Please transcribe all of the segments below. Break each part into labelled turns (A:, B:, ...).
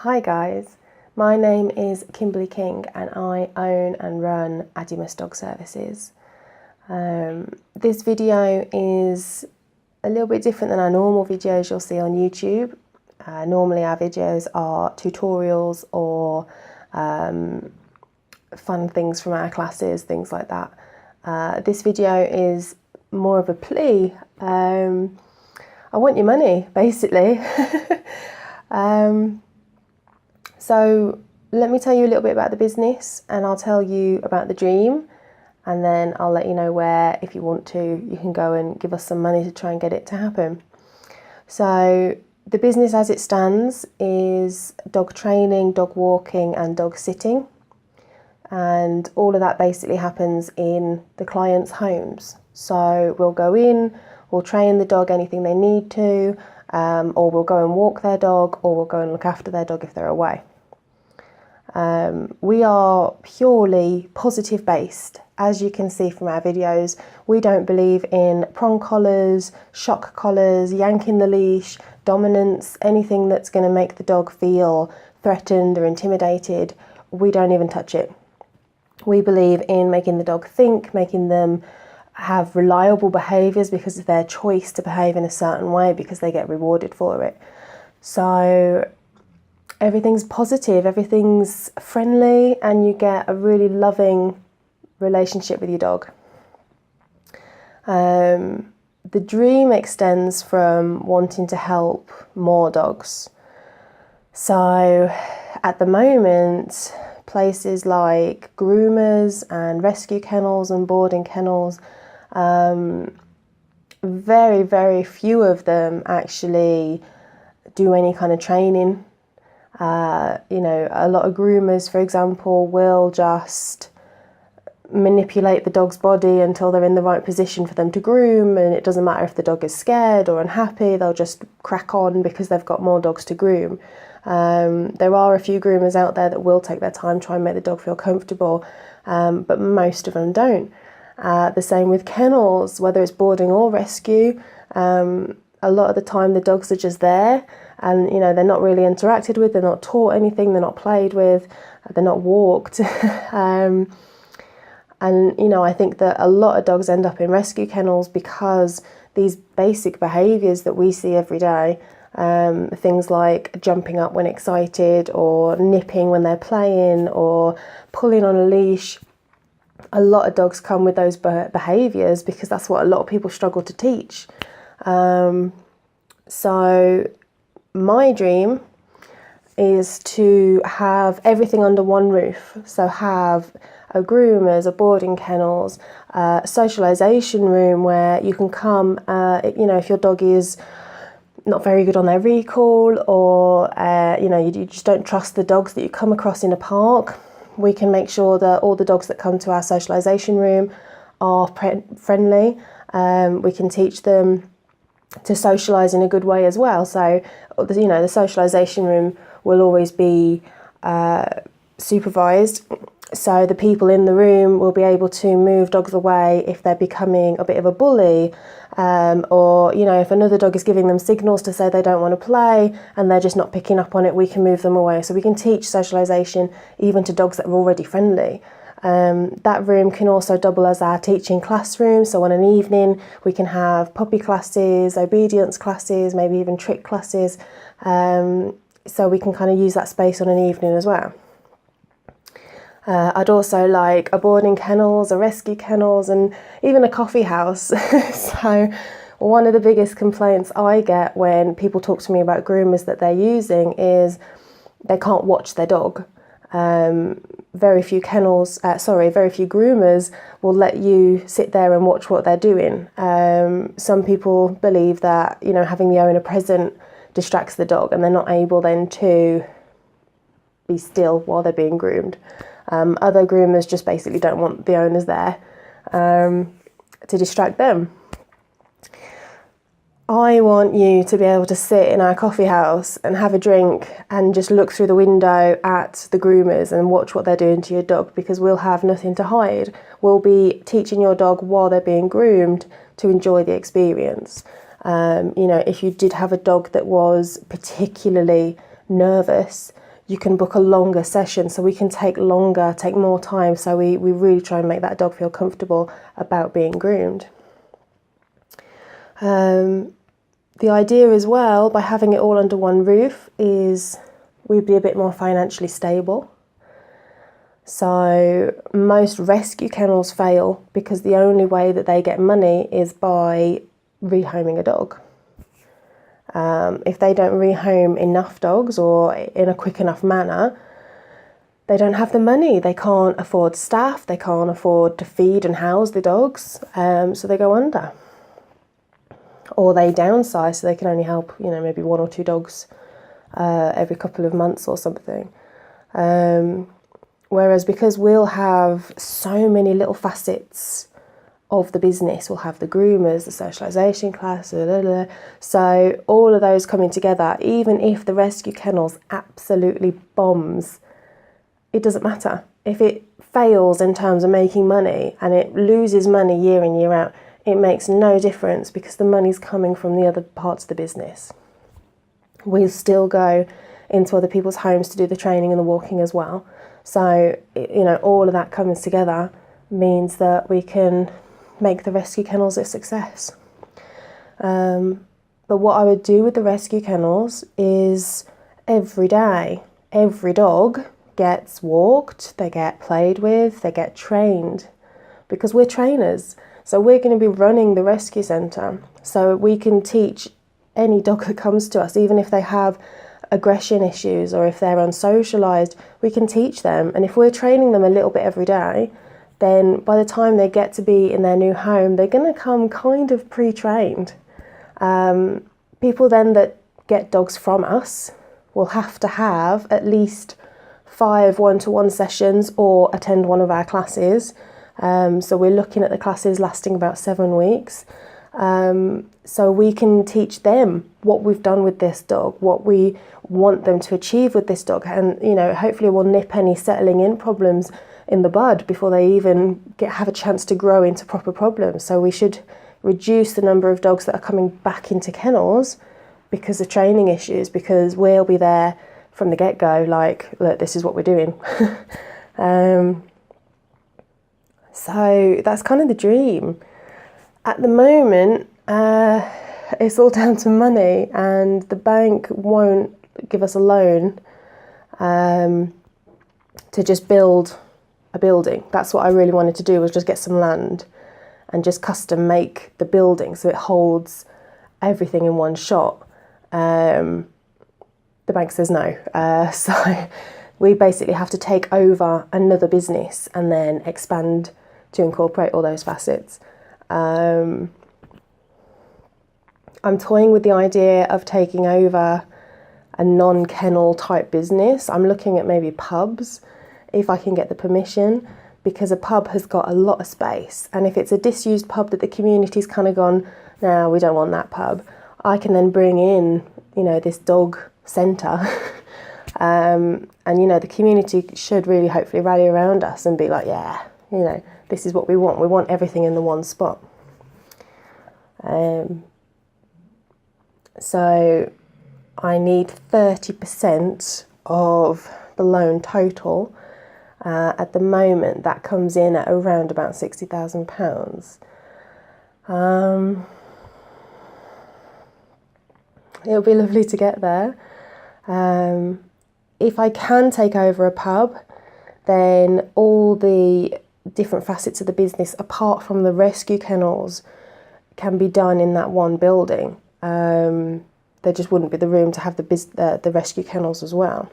A: Hi guys, my name is Kimberly King and I own and run Adimus Dog Services. This video is a little bit different than our normal videos you'll see on YouTube. Normally our videos are tutorials or fun things from our classes, things like that. This video is more of a plea. I want your money, basically. So let me tell you a little bit about the business and I'll tell you about the dream, and then I'll let you know where, if you want to, you can go and give us some money to try and get it to happen. So the business as it stands is dog training, dog walking and dog sitting, and all of that basically happens in the client's homes. So we'll go in, we'll train the dog anything they need to, or we'll go and walk their dog, or we'll go and look after their dog if they're away. We are purely positive based. As you can see from our videos, we don't believe in prong collars, shock collars, yanking the leash, dominance, anything that's going to make the dog feel threatened or intimidated. We don't even touch it. We believe in making the dog think, making them have reliable behaviours because of their choice to behave in a certain way, because they get rewarded for it. So everything's positive, everything's friendly, and you get a really loving relationship with your dog. The dream extends from wanting to help more dogs. So at the moment, places like groomers and rescue kennels and boarding kennels, very, very few of them actually do any kind of training. A lot of groomers, for example, will just manipulate the dog's body until they're in the right position for them to groom, and it doesn't matter if the dog is scared or unhappy, they'll just crack on because they've got more dogs to groom. There are a few groomers out there that will take their time, try and make the dog feel comfortable, but most of them don't. The same with kennels, whether it's boarding or rescue. A lot of the time the dogs are just there, and they're not really interacted with, they're not taught anything, they're not played with, they're not walked. I think that a lot of dogs end up in rescue kennels because these basic behaviours that we see every day, things like jumping up when excited, or nipping when they're playing, or pulling on a leash, a lot of dogs come with those behaviours because that's what a lot of people struggle to teach. So my dream is to have everything under one roof. So have a groomers, a boarding kennels, a socialisation room where you can come, if your dog is not very good on their recall, or you just don't trust the dogs that you come across in a park, we can make sure that all the dogs that come to our socialisation room are friendly. We can teach them to socialise in a good way as well. So, the socialisation room will always be supervised. So the people in the room will be able to move dogs away if they're becoming a bit of a bully, or if another dog is giving them signals to say they don't want to play and they're just not picking up on it, we can move them away. So we can teach socialisation even to dogs that are already friendly. That room can also double as our teaching classroom. So on an evening we can have puppy classes, obedience classes, maybe even trick classes. So we can kind of use that space on an evening as well. I'd also like a boarding kennels, a rescue kennels, and even a coffee house. So one of the biggest complaints I get when people talk to me about groomers that they're using is they can't watch their dog. Very few groomers will let you sit there and watch what they're doing. Some people believe that having the owner present distracts the dog, and they're not able then to be still while they're being groomed. Other groomers just basically don't want the owners there to distract them. I want you to be able to sit in our coffee house and have a drink and just look through the window at the groomers and watch what they're doing to your dog, because we'll have nothing to hide. We'll be teaching your dog while they're being groomed to enjoy the experience. If you did have a dog that was particularly nervous, you can book a longer session, so we can take more time. So we really try and make that dog feel comfortable about being groomed. The idea as well, by having it all under one roof, is we'd be a bit more financially stable. So most rescue kennels fail because the only way that they get money is by rehoming a dog. If they don't rehome enough dogs or in a quick enough manner, they don't have the money. They can't afford staff, they can't afford to feed and house the dogs, so they go under. Or they downsize, so they can only help, maybe 1 or 2 dogs every couple of months or something. Whereas because we'll have so many little facets of the business, we'll have the groomers, the socialisation class, so all of those coming together, even if the rescue kennels absolutely bombs, it doesn't matter. If it fails in terms of making money and it loses money year in, year out, it makes no difference because the money's coming from the other parts of the business. We'll still go into other people's homes to do the training and the walking as well. So, all of that comes together means that we can make the rescue kennels a success. But what I would do with the rescue kennels is every day, every dog gets walked, they get played with, they get trained, because we're trainers. So we're going to be running the rescue centre, so we can teach any dog that comes to us, even if they have aggression issues or if they're unsocialised, we can teach them. And if we're training them a little bit every day, then by the time they get to be in their new home, they're going to come kind of pre-trained. People then that get dogs from us will have to have at least 5 one-to-one sessions or attend one of our classes. So we're looking at the classes lasting about 7 weeks. So we can teach them what we've done with this dog, what we want them to achieve with this dog, and hopefully we'll nip any settling in problems in the bud before they even have a chance to grow into proper problems. So we should reduce the number of dogs that are coming back into kennels because of training issues, because we'll be there from the get-go, like, look, this is what we're doing. So that's kind of the dream. At the moment, it's all down to money, and the bank won't give us a loan to just build a building. That's what I really wanted to do, was just get some land and just custom make the building so it holds everything in one shot. The bank says no. So we basically have to take over another business and then expand to incorporate all those facets. I'm toying with the idea of taking over a non-kennel type business. I'm looking at maybe pubs, if I can get the permission, because a pub has got a lot of space. And if it's a disused pub that the community's kind of gone, no, we don't want that pub, I can then bring in, this dog centre. And, the community should really hopefully rally around us and be like, yeah, this is what we want. We want everything in the one spot. So I need 30% of the loan total. At the moment, that comes in at around about £60,000. It'll be lovely to get there. If I can take over a pub, then all the different facets of the business, apart from the rescue kennels, can be done in that one building. There just wouldn't be the room to have the rescue kennels as well.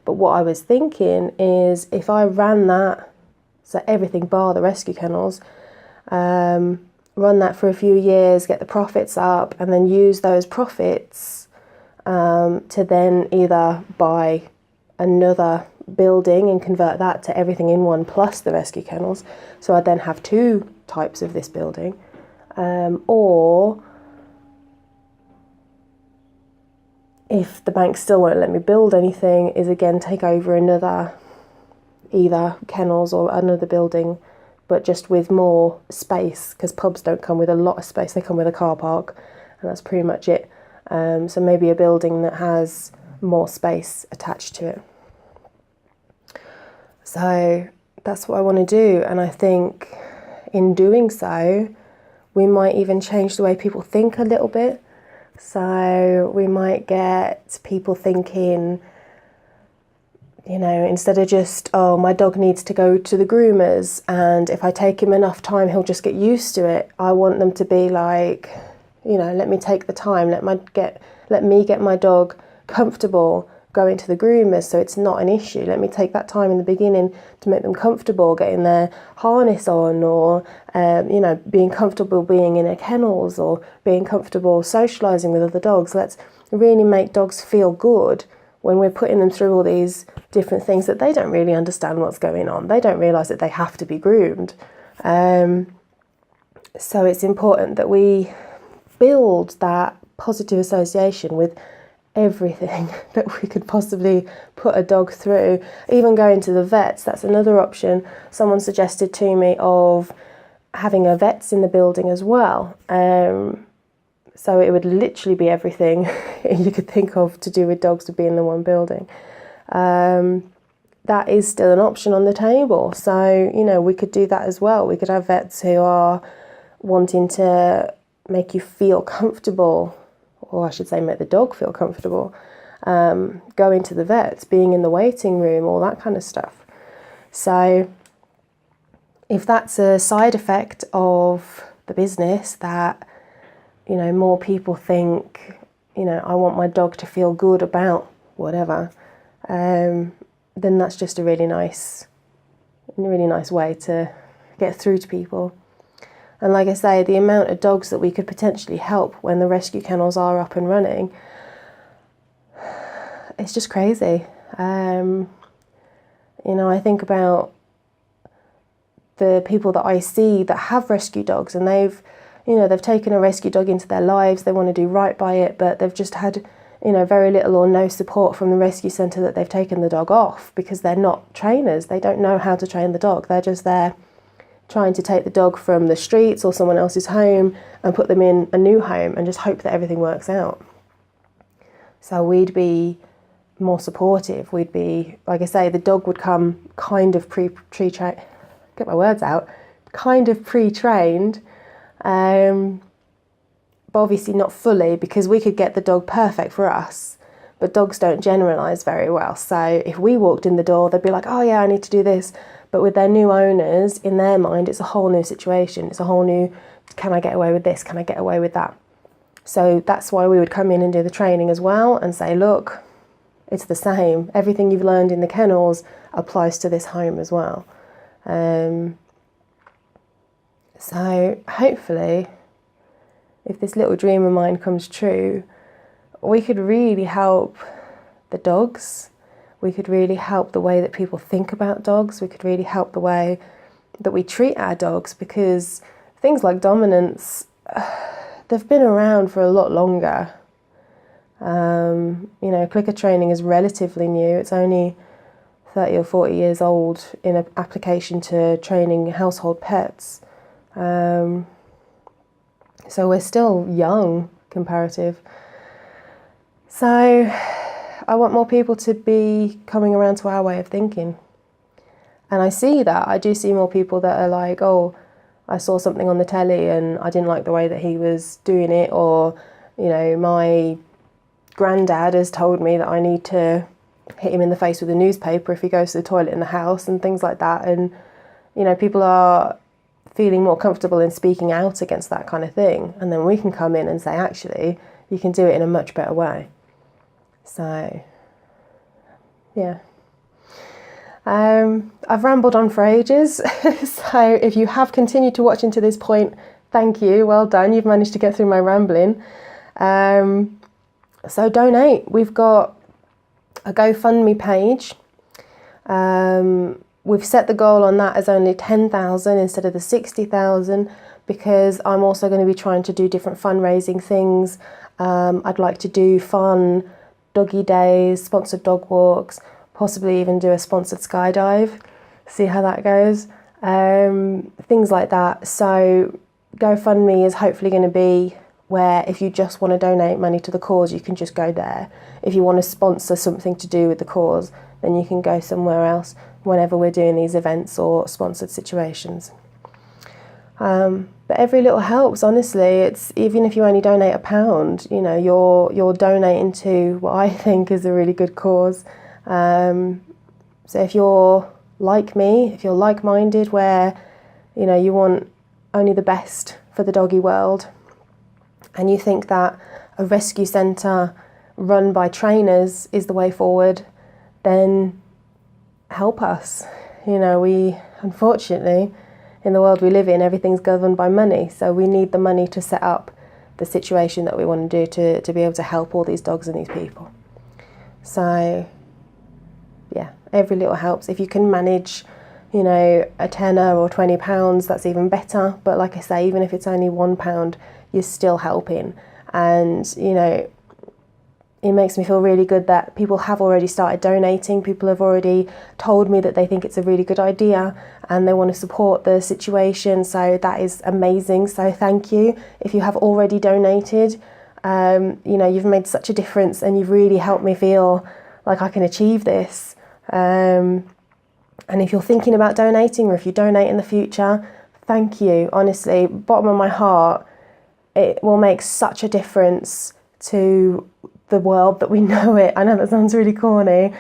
A: But what I was thinking is, if I ran that, so everything bar the rescue kennels, run that for a few years, get the profits up, and then use those profits to then either buy another building and convert that to everything in one plus the rescue kennels. So I'd then have 2 types of this building. Or if the bank still won't let me build anything, is again take over another, either kennels or another building, but just with more space, because pubs don't come with a lot of space, they come with a car park, and that's pretty much it. So maybe a building that has more space attached to it. So that's what I want to do. And I think in doing so, we might even change the way people think a little bit. So we might get people thinking, you know, instead of just, oh, my dog needs to go to the groomers, and if I take him enough time, he'll just get used to it. I want them to be like, you know, let me take the time, let me get my dog comfortable going to the groomers so it's not an issue. Let me take that time in the beginning to make them comfortable getting their harness on, or you know, being comfortable being in their kennels, or being comfortable socialising with other dogs. Let's really make dogs feel good when we're putting them through all these different things that they don't really understand what's going on. They don't realise that they have to be groomed. So it's important that we build that positive association with everything that we could possibly put a dog through. Even going to the vets, that's another option. Someone suggested to me of having a vets in the building as well. So it would literally be everything you could think of to do with dogs would be in the one building. That is still an option on the table. So, you know, we could do that as well. We could have vets who are wanting to make you feel comfortable, or I should say make the dog feel comfortable, going to the vets, being in the waiting room, all that kind of stuff. So if that's a side effect of the business, that, you know, more people think, you know, I want my dog to feel good about whatever, then that's just a really nice way to get through to people. And like I say, the amount of dogs that we could potentially help when the rescue kennels are up and running, it's just crazy. You know, I think about the people that I see that have rescue dogs, and they've taken a rescue dog into their lives. They want to do right by it, but they've just had, you know, very little or no support from the rescue centre that they've taken the dog off, because they're not trainers. They don't know how to train the dog. They're just there trying to take the dog from the streets or someone else's home and put them in a new home and just hope that everything works out. So we'd be more supportive. We'd be, like I say, the dog would come kind of pre-trained, but obviously not fully, because we could get the dog perfect for us, but dogs don't generalise very well. So if we walked in the door, they'd be like, oh yeah, I need to do this. But with their new owners, in their mind, it's a whole new situation. It's a whole new, can I get away with this? Can I get away with that? So that's why we would come in and do the training as well and say, look, it's the same. Everything you've learned in the kennels applies to this home as well. So hopefully, if this little dream of mine comes true, we could really help the dogs. We could really help the way that people think about dogs. We could really help the way that we treat our dogs, because things like dominance, they've been around for a lot longer. You know, clicker training is relatively new. It's only 30 or 40 years old in an application to training household pets. So we're still young, comparative. So I want more people to be coming around to our way of thinking. And I see that. I do see more people that are like, oh, I saw something on the telly and I didn't like the way that he was doing it, or, you know, my granddad has told me that I need to hit him in the face with a newspaper if he goes to the toilet in the house, and things like that. And, you know, people are feeling more comfortable in speaking out against that kind of thing. And then we can come in and say, actually, you can do it in a much better way. So, yeah. I've rambled on for ages. So if you have continued to watch into this point, thank you. Well done. You've managed to get through my rambling. So donate. We've got a GoFundMe page. We've set the goal on that as only 10,000 instead of the 60,000, because I'm also going to be trying to do different fundraising things. I'd like to do fun doggy days, sponsored dog walks, possibly even do a sponsored skydive, see how that goes, things like that. So GoFundMe is hopefully going to be where if you just want to donate money to the cause, you can just go there. If you want to sponsor something to do with the cause, then you can go somewhere else whenever we're doing these events or sponsored situations. But every little helps, honestly. It's even if you only donate £1, you know, you're donating to what I think is a really good cause. So if you're like me, if you're like-minded, where, you know, you want only the best for the doggy world, and you think that a rescue centre run by trainers is the way forward, then help us. You know, we, unfortunately, in the world we live in, everything's governed by money, so we need the money to set up the situation that we want to do to be able to help all these dogs and these people. So yeah, every little helps. If you can manage, you know, a tenner or £20, that's even better. But like I say, even if it's only £1, you're still helping. And, you know, it makes me feel really good that people have already started donating. People have already told me that they think it's a really good idea and they want to support the situation. So that is amazing. So thank you. If you have already donated, you know, you've made such a difference and you've really helped me feel like I can achieve this. And if you're thinking about donating, or if you donate in the future, thank you. Honestly, bottom of my heart, it will make such a difference to the world that we know it. I know that sounds really corny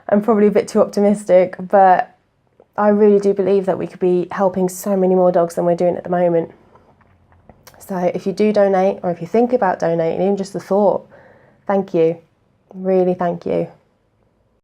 A: and probably a bit too optimistic, but I really do believe that we could be helping so many more dogs than we're doing at the moment. So if you do donate, or if you think about donating, even just the thought, thank you. Really thank you.